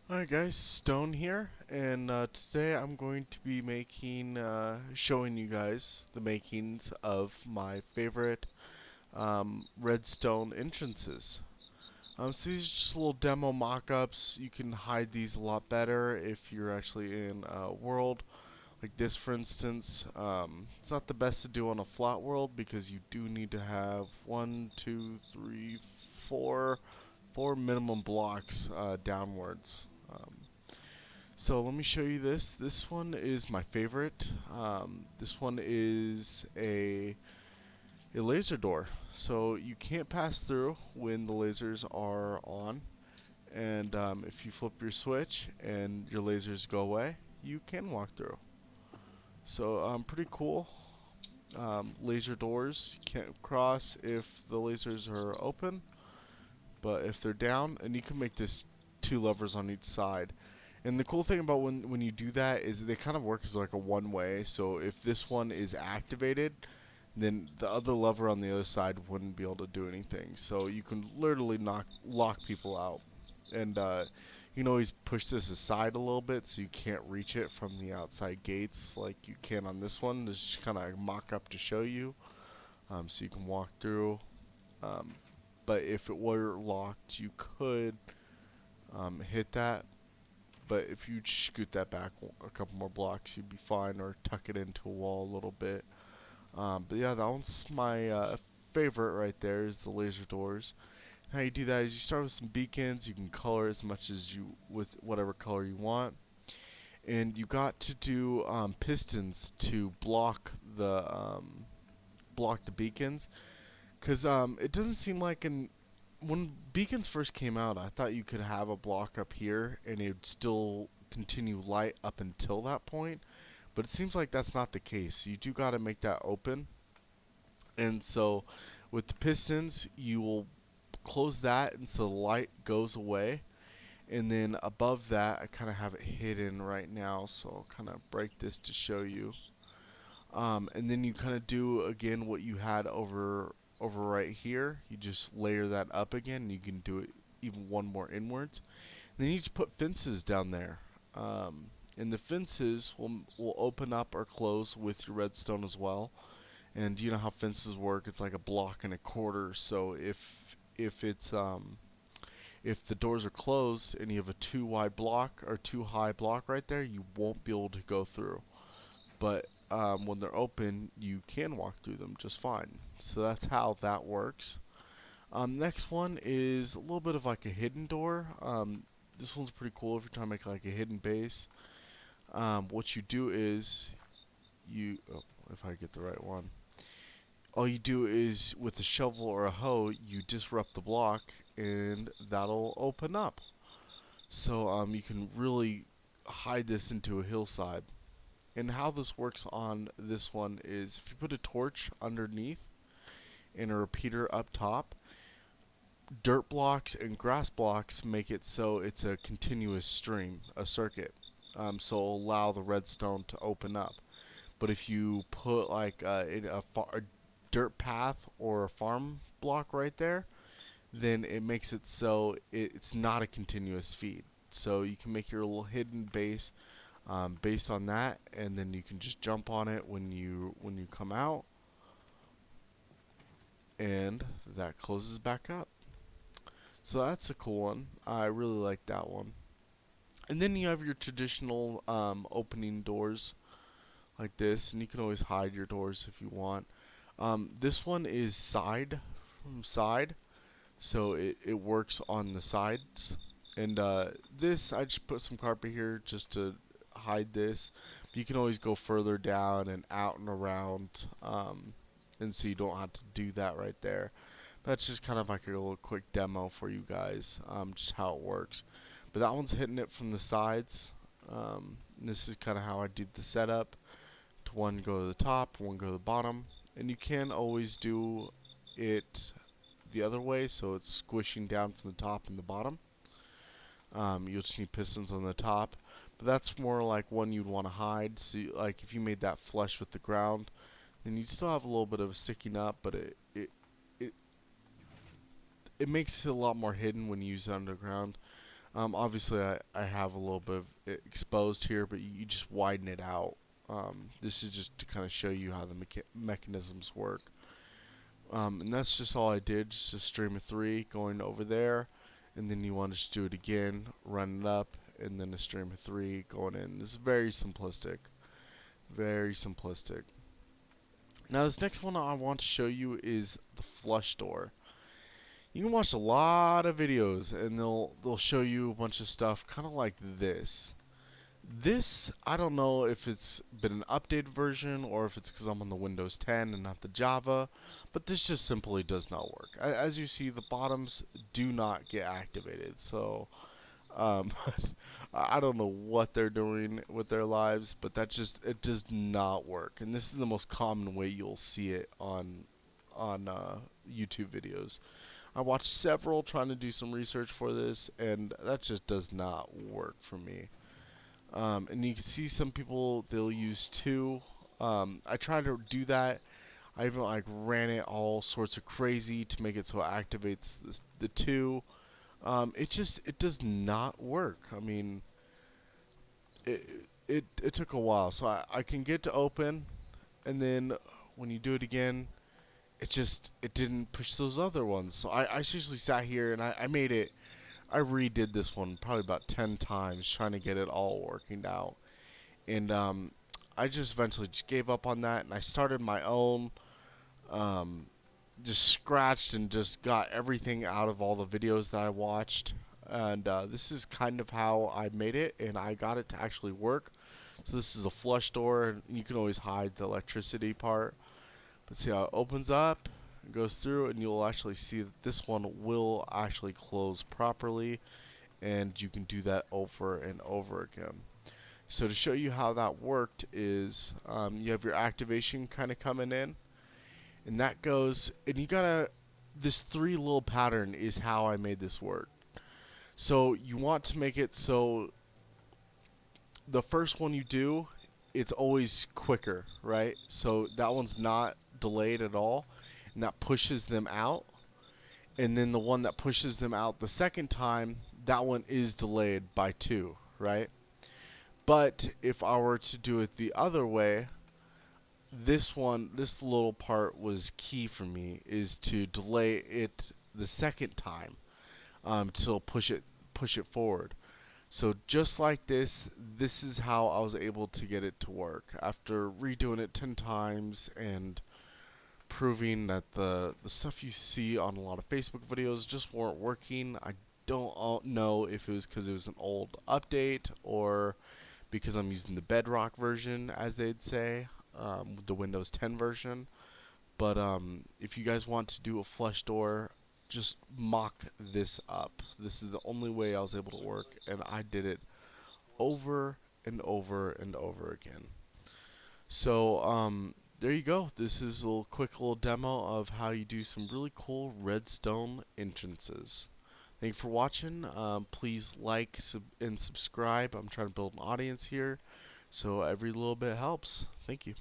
Alright guys, Stone here, and today I'm going to be showing you guys the makings of my favorite redstone entrances. So these are just little demo mock-ups. You can hide these a lot better if you're actually in a world like this, for instance. It's not the best to do on a flat world because you do need to have one, two, three, four minimum blocks downwards. So let me show you this. This one is my favorite. This one is a laser door. So you can't pass through when the lasers are on. And if you flip your switch and your lasers go away, you can walk through. So pretty cool. Laser doors, you can't cross if the lasers are open. But if they're down, and you can make this two levers on each side. And the cool thing about when you do that is they kind of work as like a one way. So if this one is activated, then the other lever on the other side wouldn't be able to do anything. So you can literally lock people out. And you can always push this aside a little bit so you can't reach it from the outside gates like you can on this one. This is just kind of a mock up to show you. So you can walk through. Um, but if it were locked, you could hit that. But if you scoot that back a couple more blocks, you'd be fine, or tuck it into a wall a little bit. But yeah, that one's my favorite right there, is the laser doors. How you do that is you start with some beacons. You can color as much as you with whatever color you want, and you got to do pistons to block the beacons. Because it doesn't seem like when beacons first came out, I thought you could have a block up here and it would still continue light up until that point. But it seems like that's not the case. You do got to make that open. And so with the pistons, you will close that and so the light goes away. And then above that, I kind of have it hidden right now. So I'll kind of break this to show you. And then you kind of do again what you had over right here. You just layer that up again. And you can do it even one more inwards. And then you just put fences down there. And the fences will open up or close with your redstone as well. And you know how fences work? It's like a block and a quarter. So if the doors are closed and you have a too wide block or too high block right there, you won't be able to go through. But when they're open, you can walk through them just fine. So that's how that works. Next one is a little bit of like a hidden door. This one's pretty cool if you're trying to make like a hidden base. What you do is if I get the right one, all you do is with a shovel or a hoe, you disrupt the block, and that'll open up. So you can really hide this into a hillside. And how this works on this one is if you put a torch underneath and a repeater up top, dirt blocks and grass blocks make it so it's a continuous stream, a circuit. So it'll allow the redstone to open up. But if you put like a dirt path or a farm block right there, then it makes it so it's not a continuous feed. So you can make your little hidden base based on that, and then you can just jump on it when you come out, and that closes back up. So that's a cool one. I really like that one. And then you have your traditional opening doors like this, and you can always hide your doors if you want. This one is side from side, so it works on the sides. And this, I just put some carpet here just to hide this. But you can always go further down and out and around, and so you don't have to do that right there. That's just kind of like a little quick demo for you guys, just how it works. But that one's hitting it from the sides. This is kind of how I did the setup. To one go to the top, one go to the bottom, and you can always do it the other way, so it's squishing down from the top and the bottom. You'll just need pistons on the top, but that's more like one you'd want to hide. So, like if you made that flush with the ground, then you'd still have a little bit of a sticking up, but it makes it a lot more hidden when you use it underground. Obviously, I have a little bit of it exposed here, but you just widen it out. This is just to kind of show you how the mechanisms work. And that's just all I did, just a stream of three going over there, and then you want to just do it again, run it up, and then a stream of three going in. This is very simplistic, very simplistic. Now this next one I want to show you is the flush door. You can watch a lot of videos, and they'll show you a bunch of stuff, kind of like this. This, I don't know if it's been an updated version or if it's because I'm on the Windows 10 and not the Java, but this just simply does not work. As you see, the bottoms do not get activated. So, um, I don't know what they're doing with their lives, but it does not work. And this is the most common way you'll see it on YouTube videos. I watched several trying to do some research for this, and that just does not work for me. And you can see some people they'll use two. I tried to do that. I even like ran it all sorts of crazy to make it so it activates the two. It does not work. I mean, it it took a while, so I can get to open, and then when you do it again, it didn't push those other ones. So I seriously sat here and I made it. I redid this one probably about 10 times trying to get it all working out. And I just eventually just gave up on that, and I started my own. Um, just scratched and just got everything out of all the videos that I watched. And this is kind of how I made it, and I got it to actually work. So this is a flush door, and you can always hide the electricity part. But see how it opens up, and goes through, and you'll actually see that this one will actually close properly, and you can do that over and over again. So to show you how that worked is you have your activation kind of coming in, and that goes, and you gotta, this three little pattern is how I made this work. So you want to make it so the first one you do, it's always quicker, right? So that one's not delayed at all, and that pushes them out. And then the one that pushes them out the second time, that one is delayed by two, right? But if I were to do it the other way, this little part was key for me, is to delay it the second time, to push it forward. So just like this is how I was able to get it to work after redoing it 10 times and proving that the stuff you see on a lot of Facebook videos just weren't working. I don't know if it was because it was an old update or because I'm using the bedrock version, as they'd say, the Windows 10 version. But if you guys want to do a flush door, just mock this up. This is the only way I was able to work, and I did it over and over and over again. So there you go. This is a quick little demo of how you do some really cool redstone entrances. Thank you for watching. Please like and subscribe. I'm trying to build an audience here, so every little bit helps. Thank you.